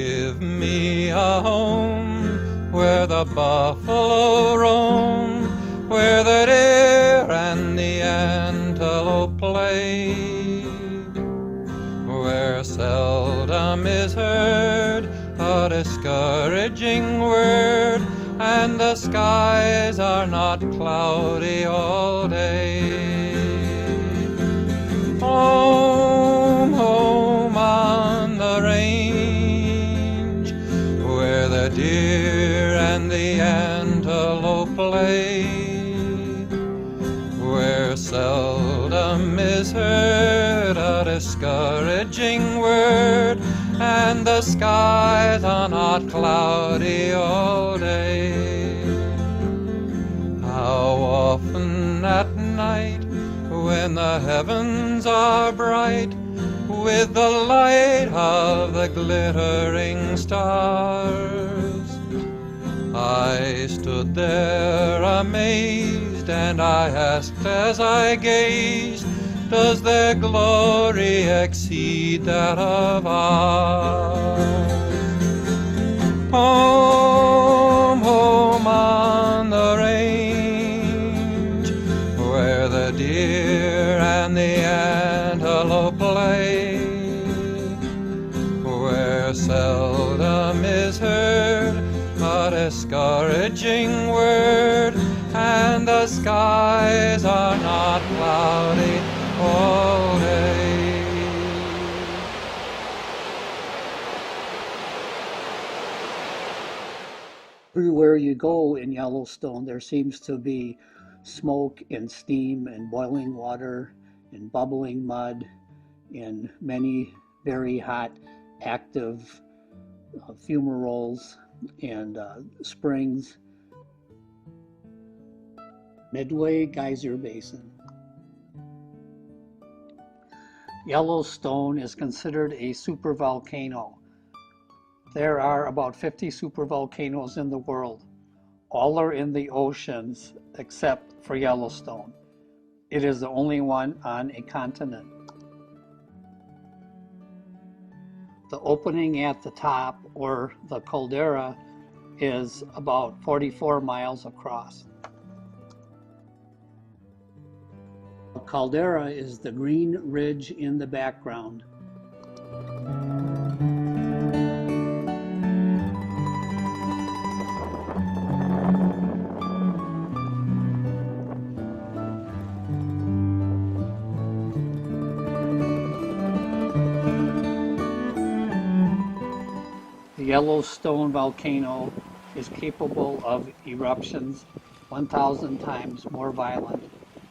give me a home where the buffalo roam, where the deer and the antelope play, where seldom is heard a discouraging word, and the skies are not cloudy all day. Home, home on the range, where the deer and the antelope play, where seldom is heard a discouraging word, and the skies are not cloudy all day. How often at night, when the heavens are bright with the light of the glittering stars, I stood there amazed, and I asked as I gazed, does their glory exceed that of ours? Home, home on the range, where the deer and the antelope play, where seldom is heard a discouraging word, and the skies are not cloudy all day. Everywhere you go in Yellowstone, there seems to be smoke and steam and boiling water and bubbling mud and many very hot, active fumaroles and springs. Midway Geyser Basin. Yellowstone is considered a supervolcano. There are about 50 supervolcanoes in the world. All are in the oceans except for Yellowstone. It is the only one on a continent. The opening at the top, or the caldera, is about 44 miles across. The caldera is the green ridge in the background. The Yellowstone volcano is capable of eruptions 1,000 times more violent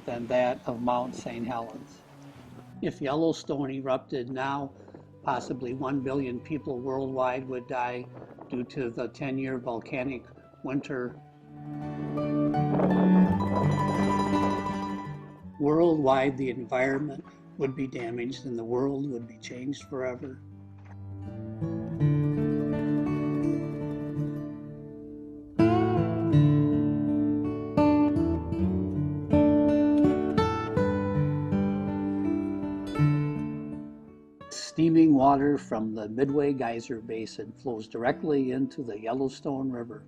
than that of Mount St. Helens. If Yellowstone erupted now, possibly 1 billion people worldwide would die due to the 10-year volcanic winter. Worldwide, the environment would be damaged and the world would be changed forever. Steaming water from the Midway Geyser Basin flows directly into the Yellowstone River.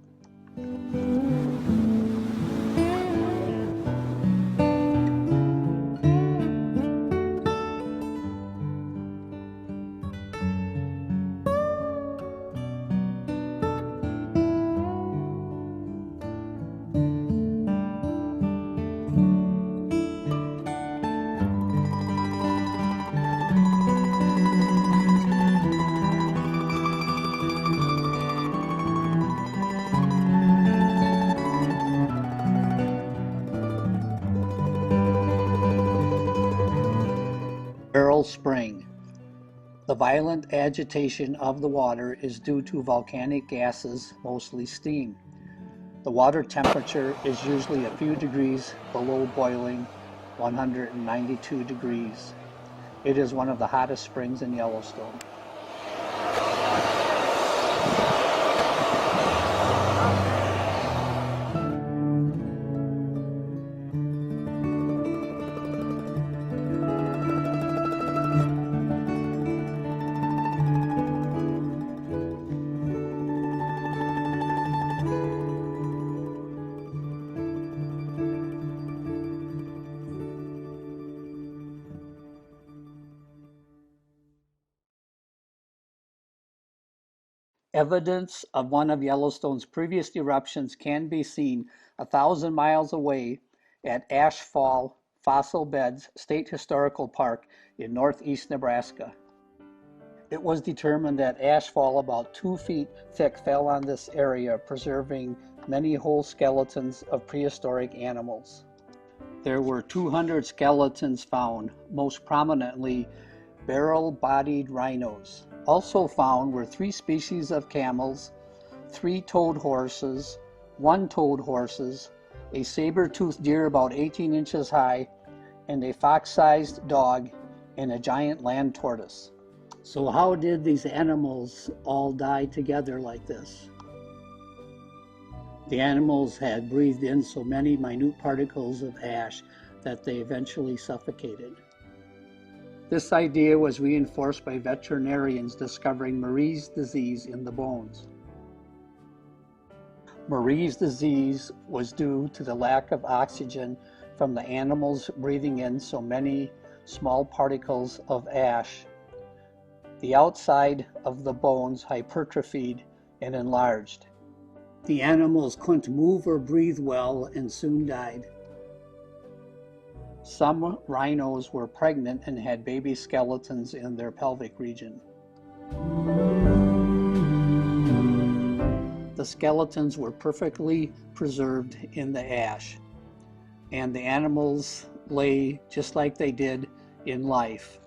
Beryl Spring. The violent agitation of the water is due to volcanic gases, mostly steam. The water temperature is usually a few degrees below boiling, 192 degrees. It is one of the hottest springs in Yellowstone. Evidence of one of Yellowstone's previous eruptions can be seen 1,000 miles away at Ash Fall Fossil Beds State Historical Park in northeast Nebraska. It was determined that ash fall about 2 feet thick fell on this area, preserving many whole skeletons of prehistoric animals. There were 200 skeletons found, most prominently barrel-bodied rhinos. Also found were 3 species of camels, 3 toed horses, 1 toed horses, a saber-toothed deer about 18 inches high, and a fox-sized dog and a giant land tortoise. So how did these animals all die together like this? The animals had breathed in so many minute particles of ash that they eventually suffocated. This idea was reinforced by veterinarians discovering Marie's disease in the bones. Marie's disease was due to the lack of oxygen from the animals breathing in so many small particles of ash. The outside of the bones hypertrophied and enlarged. The animals couldn't move or breathe well and soon died. Some rhinos were pregnant and had baby skeletons in their pelvic region. The skeletons were perfectly preserved in the ash, and the animals lay just like they did in life.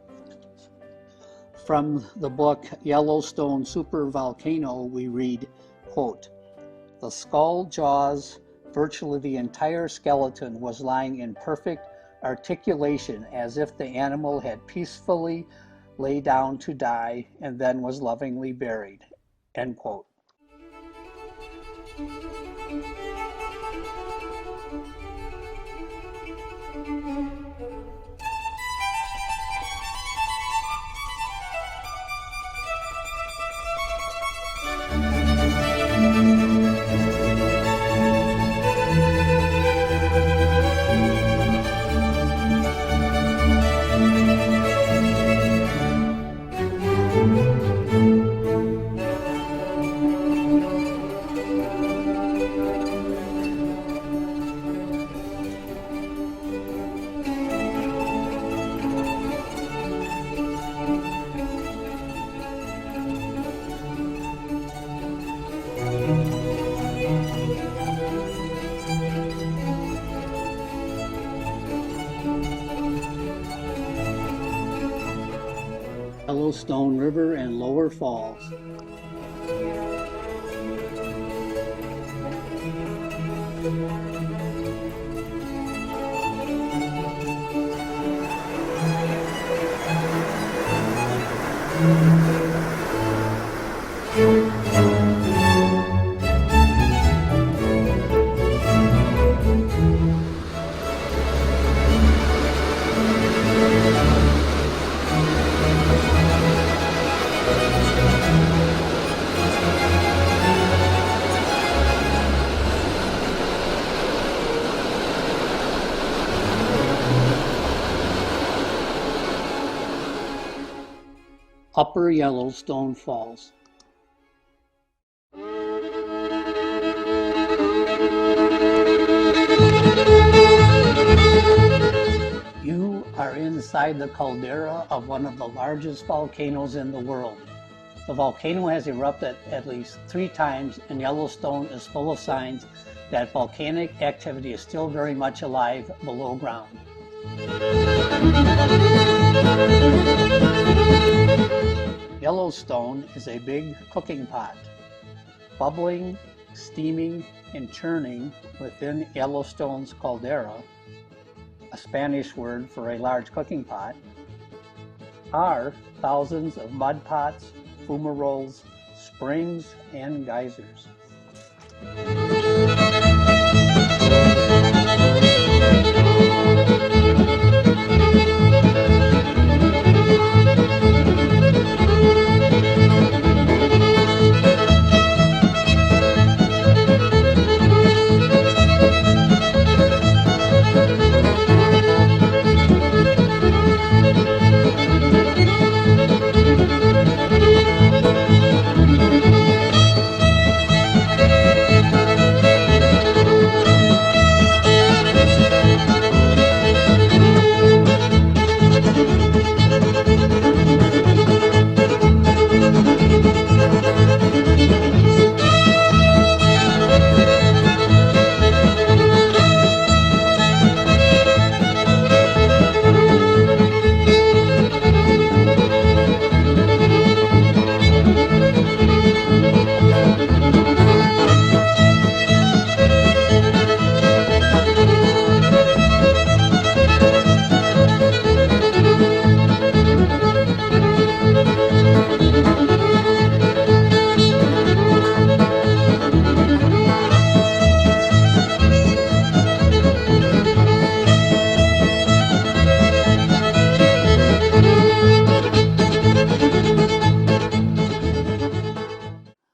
From the book Yellowstone Supervolcano, we read, quote, "The skull, jaws, virtually the entire skeleton was lying in perfect articulation as if the animal had peacefully lay down to die and then was lovingly buried," end quote. Yellowstone River and Lower Falls. Upper Yellowstone Falls. You are inside the caldera of one of the largest volcanoes in the world. The volcano has erupted at least 3 times, and Yellowstone is full of signs that volcanic activity is still very much alive below ground. Yellowstone is a big cooking pot, bubbling, steaming, and churning within Yellowstone's caldera, a Spanish word for a large cooking pot, are thousands of mud pots, fumaroles, springs, and geysers.